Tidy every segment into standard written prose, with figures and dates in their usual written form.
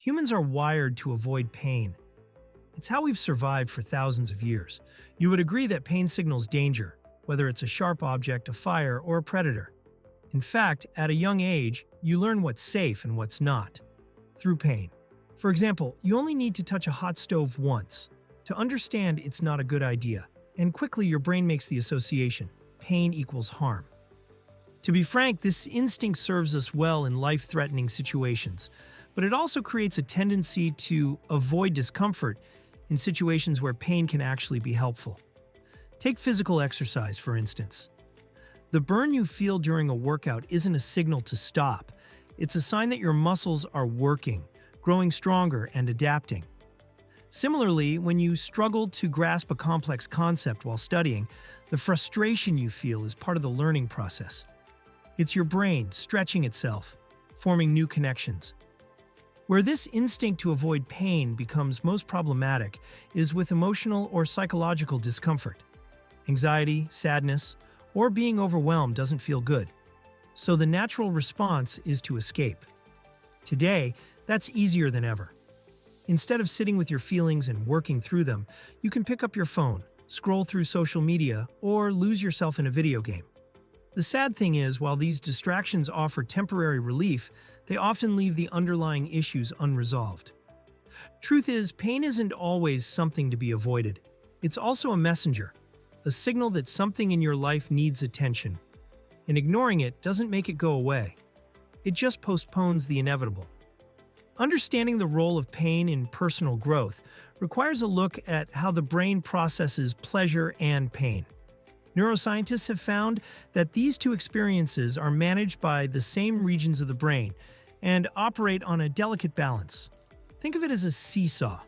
Humans are wired to avoid pain. It's how we've survived for thousands of years. You would agree that pain signals danger, whether it's a sharp object, a fire, or a predator. In fact, at a young age, you learn what's safe and what's not through pain. For example, you only need to touch a hot stove once to understand it's not a good idea, and quickly your brain makes the association: pain equals harm. To be frank, this instinct serves us well in life-threatening situations, but it also creates a tendency to avoid discomfort in situations where pain can actually be helpful. Take physical exercise, for instance. The burn you feel during a workout isn't a signal to stop. It's a sign that your muscles are working, growing stronger, and adapting. Similarly, when you struggle to grasp a complex concept while studying, the frustration you feel is part of the learning process. It's your brain stretching itself, forming new connections. Where this instinct to avoid pain becomes most problematic is with emotional or psychological discomfort. Anxiety, sadness, or being overwhelmed doesn't feel good, so the natural response is to escape. Today, that's easier than ever. Instead of sitting with your feelings and working through them, you can pick up your phone, scroll through social media, or lose yourself in a video game. The sad thing is, while these distractions offer temporary relief, they often leave the underlying issues unresolved. Truth is, pain isn't always something to be avoided. It's also a messenger, a signal that something in your life needs attention. And ignoring it doesn't make it go away. It just postpones the inevitable. Understanding the role of pain in personal growth requires a look at how the brain processes pleasure and pain. Neuroscientists have found that these two experiences are managed by the same regions of the brain and operate on a delicate balance. Think of it as a seesaw.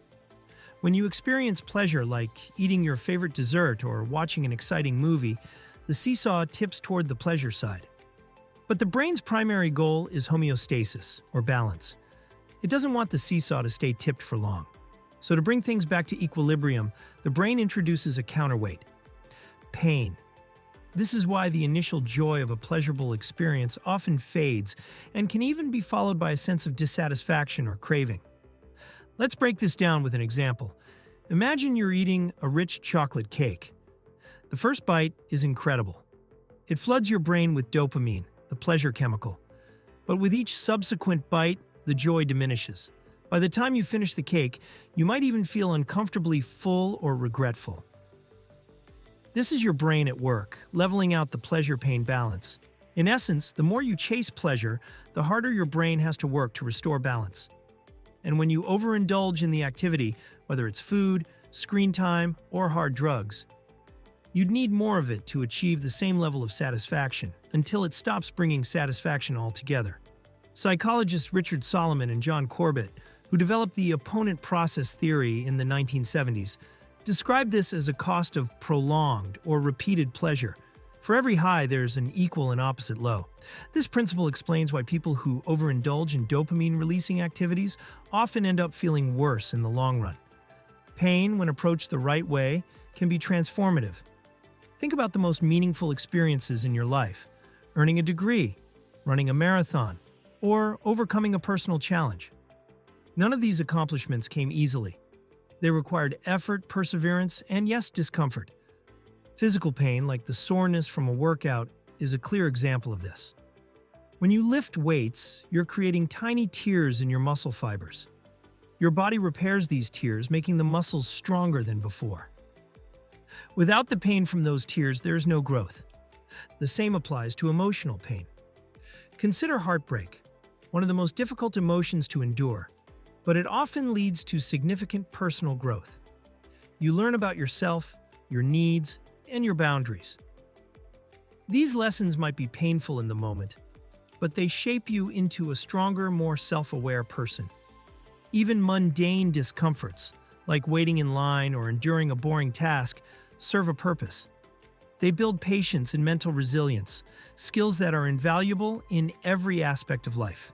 When you experience pleasure, like eating your favorite dessert or watching an exciting movie, the seesaw tips toward the pleasure side. But the brain's primary goal is homeostasis, or balance. It doesn't want the seesaw to stay tipped for long. So to bring things back to equilibrium, the brain introduces a counterweight: pain. This is why the initial joy of a pleasurable experience often fades and can even be followed by a sense of dissatisfaction or craving. Let's break this down with an example. Imagine you're eating a rich chocolate cake. The first bite is incredible. It floods your brain with dopamine, the pleasure chemical. But with each subsequent bite, the joy diminishes. By the time you finish the cake, you might even feel uncomfortably full or regretful. This is your brain at work, leveling out the pleasure-pain balance. In essence, the more you chase pleasure, the harder your brain has to work to restore balance. And when you overindulge in the activity, whether it's food, screen time, or hard drugs, you'd need more of it to achieve the same level of satisfaction until it stops bringing satisfaction altogether. Psychologists Richard Solomon and John Corbett, who developed the opponent process theory in the 1970s, described this as a cost of prolonged or repeated pleasure. For every high, there's an equal and opposite low. This principle explains why people who overindulge in dopamine-releasing activities often end up feeling worse in the long run. Pain, when approached the right way, can be transformative. Think about the most meaningful experiences in your life: earning a degree, running a marathon, or overcoming a personal challenge. None of these accomplishments came easily. They required effort, perseverance, and yes, discomfort. Physical pain, like the soreness from a workout, is a clear example of this. When you lift weights, you're creating tiny tears in your muscle fibers. Your body repairs these tears, making the muscles stronger than before. Without the pain from those tears, there is no growth. The same applies to emotional pain. Consider heartbreak, one of the most difficult emotions to endure, but it often leads to significant personal growth. You learn about yourself, your needs, and your boundaries. These lessons might be painful in the moment, but they shape you into a stronger, more self-aware person. Even mundane discomforts, like waiting in line or enduring a boring task, serve a purpose. They build patience and mental resilience, skills that are invaluable in every aspect of life.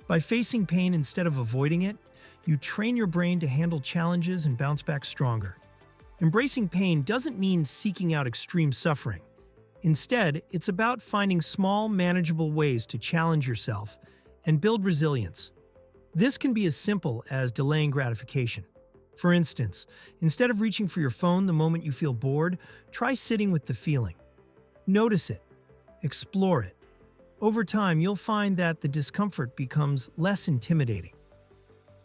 By facing pain instead of avoiding it, you train your brain to handle challenges and bounce back stronger. Embracing pain doesn't mean seeking out extreme suffering. Instead, it's about finding small, manageable ways to challenge yourself and build resilience. This can be as simple as delaying gratification. For instance, instead of reaching for your phone the moment you feel bored, try sitting with the feeling. Notice it. Explore it. Over time, you'll find that the discomfort becomes less intimidating.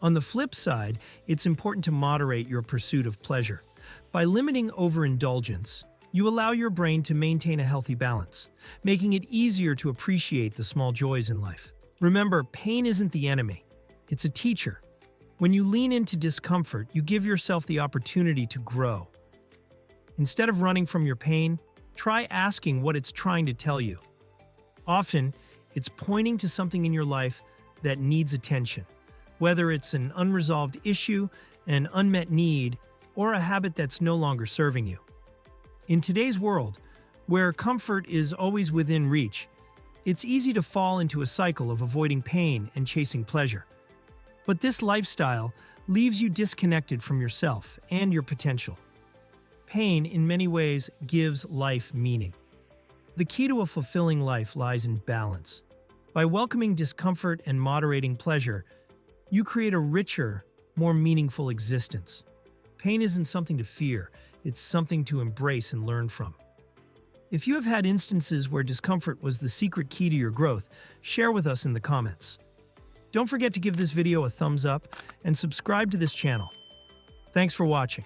On the flip side, it's important to moderate your pursuit of pleasure. By limiting overindulgence, you allow your brain to maintain a healthy balance, making it easier to appreciate the small joys in life. Remember, pain isn't the enemy. It's a teacher. When you lean into discomfort, you give yourself the opportunity to grow. Instead of running from your pain, try asking what it's trying to tell you. Often, it's pointing to something in your life that needs attention, whether it's an unresolved issue, an unmet need, or a habit that's no longer serving you. In today's world, where comfort is always within reach, it's easy to fall into a cycle of avoiding pain and chasing pleasure. But this lifestyle leaves you disconnected from yourself and your potential. Pain, in many ways, gives life meaning. The key to a fulfilling life lies in balance. By welcoming discomfort and moderating pleasure, you create a richer, more meaningful existence. Pain isn't something to fear, it's something to embrace and learn from. If you have had instances where discomfort was the secret key to your growth, share with us in the comments. Don't forget to give this video a thumbs up and subscribe to this channel. Thanks for watching.